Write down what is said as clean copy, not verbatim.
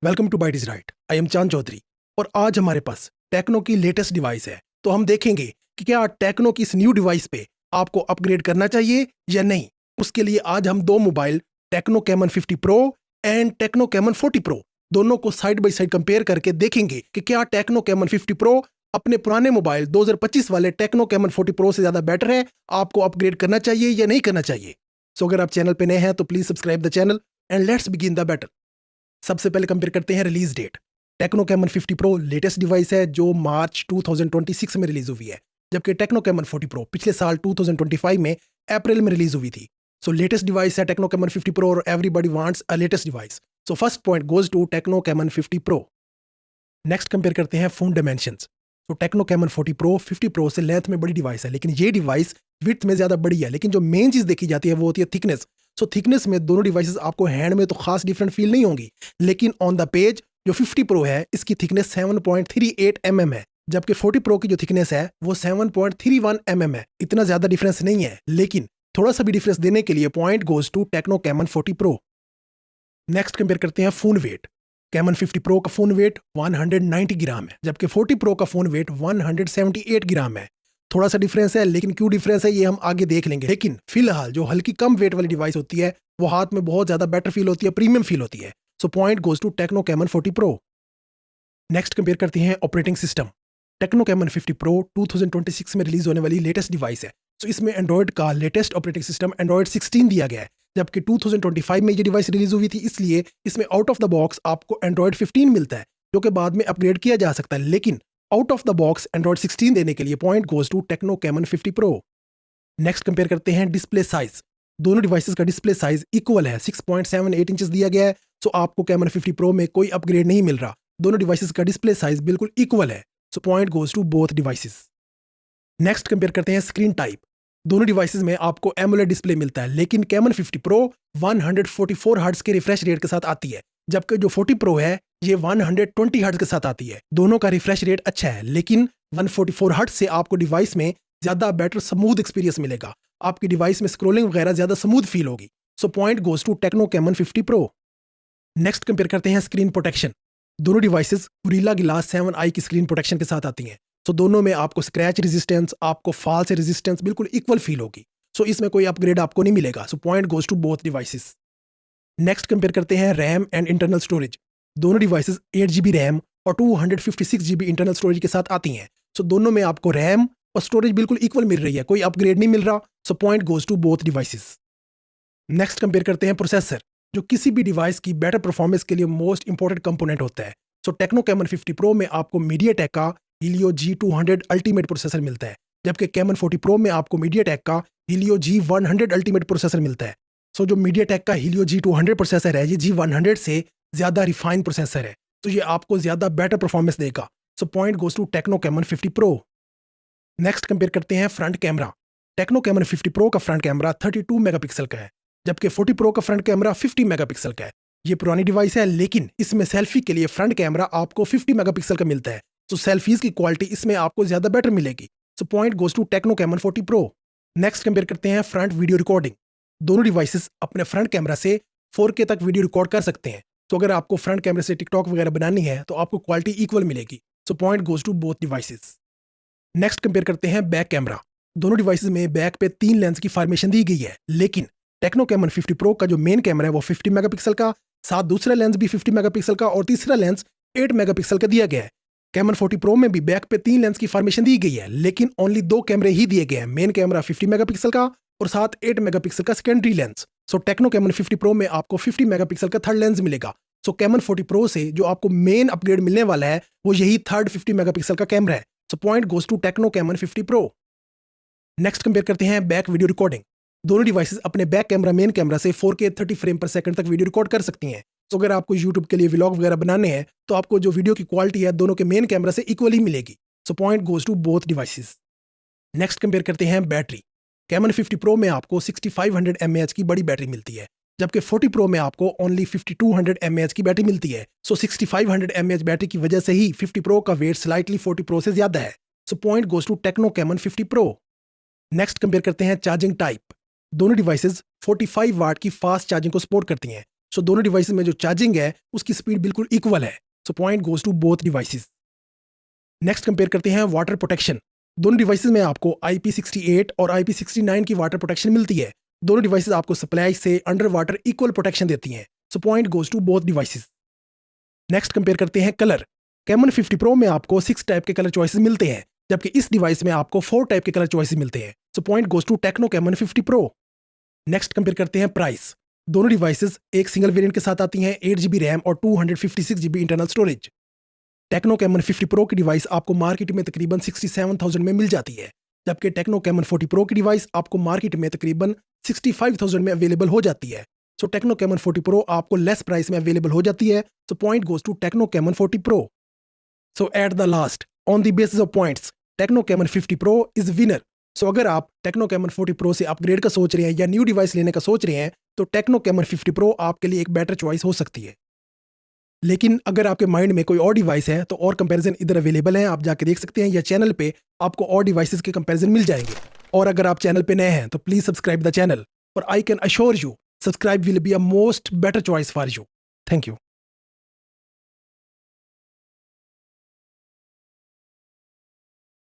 Welcome to byte is right. I am Chand Chaudhary और आज हमारे पास टेक्नो की लेटेस्ट डिवाइस है। तो हम देखेंगे कि क्या टेक्नो की इस न्यू डिवाइस पे आपको अपग्रेड करना चाहिए या नहीं। उसके लिए आज हम दो mobile techno Camon 50 pro and techno Camon 40 pro दोनों को साइड बाय साइड कंपेयर करके देखेंगे कि क्या टेक्नो कैमन 50 प्रो अपने पुराने मोबाइल 2025 वाले टेक्नो कैमन 40 प्रो से ज़्यादा बेटर है, आपको अपग्रेड करना चाहिए या नहीं करना चाहिए। सो अगर आप चैनल पे नए हैं तो please subscribe the channel and let's begin the battle. सबसे पहले कंपेयर करते हैं release date. Tecno Camon 50 pro latest device है जो मार्च 2026 में रिलीज हुई है, जबकि टेक्नो कैमन 40 प्रो पिछले साल 2025 में अप्रैल में रिलीज हुई थी। सो लेटेस्ट डिवाइस है टेक्नो कैमन 50 प्रो और everybody wants a latest device. So first point goes to Tecno Camon 50 pro. Next compare करते हैं फोन डायमेंशंस। तो टेक्नो कैमन 40 प्रो 50 प्रो से लेंथ में बड़ी डिवाइस है, लेकिन ये डिवाइस विड्थ में ज़्यादा बड़ी है, लेकिन जो मेन चीज़ देखी जाती है वो होती है थिकनेस। सो थिकनेस में दोनों डिवाइसेस आपको हैंड में तो खास डिफरेंट फील नहीं होंगी, लेकिन ऑन द पेज जो 50 प्रो है इसकी थिकनेस 7.38 mm है, जबकि 40 प्रो की जो थिकनेस है वो 7.31 mm है। इतना ज़्यादा डिफरेंस नहीं है, लेकिन थोड़ा सा भी डिफरेंस देने के लिए point goes to Tecno Camon 40 pro. Next compare करते हैं फोन वेट। कैमन 50 प्रो का फोन वेट 190 ग्राम है, जबकि 40 प्रो का फोन वेट 178 ग्राम है। थोड़ा सा डिफरेंस है, लेकिन क्यों डिफरेंस है ये हम आगे देख लेंगे। लेकिन फिलहाल जो हल्की कम वेट वाली डिवाइस होती है वो हाथ में बहुत ज्यादा बेटर फील होती है, प्रीमियम फील होती है। So point goes to Tecno Camon 40 pro. Next compare करते हैं operating system. Tecno Camon 50 pro 2026 में रिलीज होने वाली लेटेस्ट डिवाइस है। तो इसमें एंड्रॉइड का लेटेस्ट ऑपरेटिंग सिस्टम एंड्रॉइड 16 दिया गया है, जबकि 2025 में ये डिवाइस रिलीज हुई थी, इसलिए इसमें आउट ऑफ द बॉक्स आपको एंड्रॉइड 15 मिलता है जो कि बाद में अपग्रेड किया जा सकता है। लेकिन out of the box Android 16 देने के लिए point goes to Tecno Camon 50 pro. Next compare करते हैं डिस्प्ले साइज। दोनों डिवाइसेस का डिस्प्ले साइज इक्वल है, 6.78 इंचेस दिया गया है। सो आपको कैमन 50 प्रो में कोई अपग्रेड नहीं मिल रहा, दोनों डिवाइसेस का डिस्प्ले साइज बिल्कुल इक्वल है। So point goes to both devices. Next compare करते हैं स्क्रीन टाइप। दोनों डिवाइसेस में आपको एमोलेड डिस्प्ले मिलता है, लेकिन कैमन 50 प्रो 144 हर्ट्ज के रिफ्रेश रेट के साथ आती है, जबकि जो 40 प्रो है ये 120 हर्ट्ज के साथ आती है। दोनों का रिफ्रेश रेट अच्छा है, लेकिन 144 हर्ट्ज से आपको डिवाइस में ज्यादा बेटर स्मूथ एक्सपीरियंस मिलेगा, आपकी डिवाइस में स्क्रोलिंग वगैरह ज्यादा स्मूथ फील होगी। So point goes to Tecno Camon 50 pro. Next compare करते हैं स्क्रीन प्रोटेक्शन। दोनों डिवाइसेस गोरिल्ला ग्लास 7i की स्क्रीन प्रोटेक्शन के साथ आती हैं। सो दोनों में आपको स्क्रैच रेजिस्टेंस, आपको फॉल से रेजिस्टेंस बिल्कुल इक्वल फील होगी। सो इसमें कोई अपग्रेड आपको नहीं मिलेगा। So point goes to both devices. Next compare करते हैं रैम एंड इंटरनल स्टोरेज। दोनों डिवाइसेस 8 GB रैम और 256 GB इंटरनल स्टोरेज के साथ आती हैं। सो दोनों में आपको रैम और स्टोरेज बिल्कुल इक्वल मिल रही है, कोई अपग्रेड नहीं मिल रहा। So point goes to both devices. Next compare करते हैं प्रोसेसर, जो किसी भी डिवाइस की बेटर परफॉर्मेंस के लिए मोस्ट इंपॉर्टेंट कंपोनेंट होता है। सो टेक्नो कैमन 50 प्रो में आपको मीडियाटेक का Helio G200 अल्टीमेट प्रोसेसर मिलता है, जबकि कैमन 40 प्रो में आपको मीडियाटेक का Helio G100 अल्टीमेट प्रोसेसर मिलता है। सो जो मीडियाटेक का Helio G200 प्रोसेसर है ये G100 से ज़्यादा रिफाइन प्रोसेसर है, तो ये आपको ज़्यादा बेटर परफॉर्मेंस देगा। So point goes to Tecno Camon 50 pro. Next compare करते हैं front camera. Tecno Camon 50 pro का फ्रंट कैमरा 32 मेगापिक्सल का है, जबकि 40 प्रो का फ्रंट कैमरा 50 मेगापिक्सल का है। ये पुरानी डिवाइस है, लेकिन इसमें सेल्फी के लिए फ्रंट कैमरा आपको 50 मेगापिक्सल का मिलता है। तो सेल्फीज की क्वालिटी इसमें आपको ज्यादा बेटर मिलेगी। So point goes to Tecno Camon 40 pro. Next compare करते हैं फ्रंट वीडियो रिकॉर्डिंग। दोनों डिवाइसेस अपने फ्रंट कैमरा से 4K तक वीडियो रिकॉर्ड कर सकते हैं। तो अगर आपको फ्रंट कैमरे से टिकटॉक वगैरह बनानी है तो आपको क्वालिटी इक्वल मिलेगी। So point goes to both devices. Next compare करते हैं बैक कैमरा। दोनों डिवाइसेस में बैक पे 3 लेंस की फॉर्मेशन दी गई है, लेकिन टेक्नो कैमन 50 प्रो का जो मेन कैमरा है वो 50 मेगापिक्सल का, साथ दूसरा लेंस भी 50 मेगापिक्सल का और तीसरा लेंस 8 मेगापिक्सल का दिया गया है। कैमन 40 प्रो में भी बैक पे 3 लेंस की फॉर्मेशन दी गई है, लेकिन ओनली 2 कैमरे ही दिए गए हैं, मेन कैमरा 50 मेगापिक्सल का और साथ 8 मेगापिक्सल का सेकेंडरी लेंस। सो टेक्नो कैमन 50 प्रो में आपको 50 मेगापिक्सल का थर्ड लेंस मिलेगा। सो कैमन 40 प्रो से जो आपको मेन अपग्रेड मिलने वाला है वो यही थर्ड 50 मेगापिक्सल का कैमरा है। So point goes to Tecno Camon 50 pro. Next compare करते हैं बैक वीडियो रिकॉर्डिंग। दोनों डिवाइसेस अपने बैक कैमरा मेन कैमरा से 4K 30 फ्रेम पर सेकंड तक वीडियो रिकॉर्ड कर सकती हैं। तो अगर आपको YouTube के लिए व्लॉग वगैरह बनाने हैं तो आपको जो वीडियो की क्वालिटी है दोनों के मेन कैमरा से इक्वल ही मिलेगी। So point goes to both devices. Next compare करते हैं बैटरी। कैमन 50 प्रो में आपको 6500 mAh की बड़ी बैटरी मिलती है, जबकि 40 प्रो में आपको ओनली 5200 mAh की बैटरी मिलती है। सो 6500 mAh बैटरी की वजह से ही 50 प्रो का वेट स्लाइटली 40 प्रो से ज्यादा है। So point goes to Tecno Camon 50 pro. Next compare करते हैं चार्जिंग टाइप। दोनों डिवाइसेस 45 वाट की फास्ट चार्जिंग को सपोर्ट करती हैं, सो दोनों डिवाइसेस में जो चार्जिंग है उसकी स्पीड बिल्कुल इक्वल है। So point goes to both devices. Next compare करते हैं वाटर प्रोटेक्शन। दोनों डिवाइसेस में आपको IP68 और IP69 की वाटर प्रोटेक्शन मिलती है। दोनों डिवाइसेस आपको सप्लाई से अंडर वाटर इक्वल प्रोटेक्शन देती हैं। So point goes to both devices. Next compare करते हैं कलर। कैमन 50 प्रो में आपको 6 टाइप के कलर चॉइसेस मिलते हैं, जबकि इस डिवाइस में आपको 4 टाइप के कलर चॉइसेस मिलते हैं। So point goes to Tecno Camon 50 pro. Next compare करते हैं प्राइस। दोनों डिवाइसेस एक सिंगल वेरिएंट के साथ आती हैं, 8GB रैम और 256GB internal storage. Tecno Camon 50 pro की डिवाइस आपको मार्केट में तकरीबन 67,000 में मिल जाती है, जबकि टेक्नो कैमन 40 प्रो की डिवाइस आपको मार्केट में तकरीबन 65,000 में अवेलेबल हो जाती है। सो टेक्नो कैमन 40 प्रो आपको लेस प्राइस में अवेलेबल हो जाती है। So point goes to Tecno Camon 40 pro. So at the last, on the basis of points, Tecno Camon 50 pro is winner. सो अगर आप टेक्नो कैमन 40 प्रो से upgrade का सोच रहे हैं या न्यू डिवाइस लेने का सोच रहे हैं, तो टेक्नो कैमन 50 प्रो आपके लिए एक बेटर चॉइस हो सकती है। लेकिन अगर आपके माइंड में कोई और डिवाइस है तो और कंपैरिजन इधर अवेलेबल है, आप जाके देख सकते हैं, या चैनल पे आपको और डिवाइसेस के कंपैरिजन मिल जाएंगे। और अगर आप चैनल पे नए हैं तो प्लीज सब्सक्राइब द चैनल, और I can assure you subscribe will be a most better choice for you. Thank you.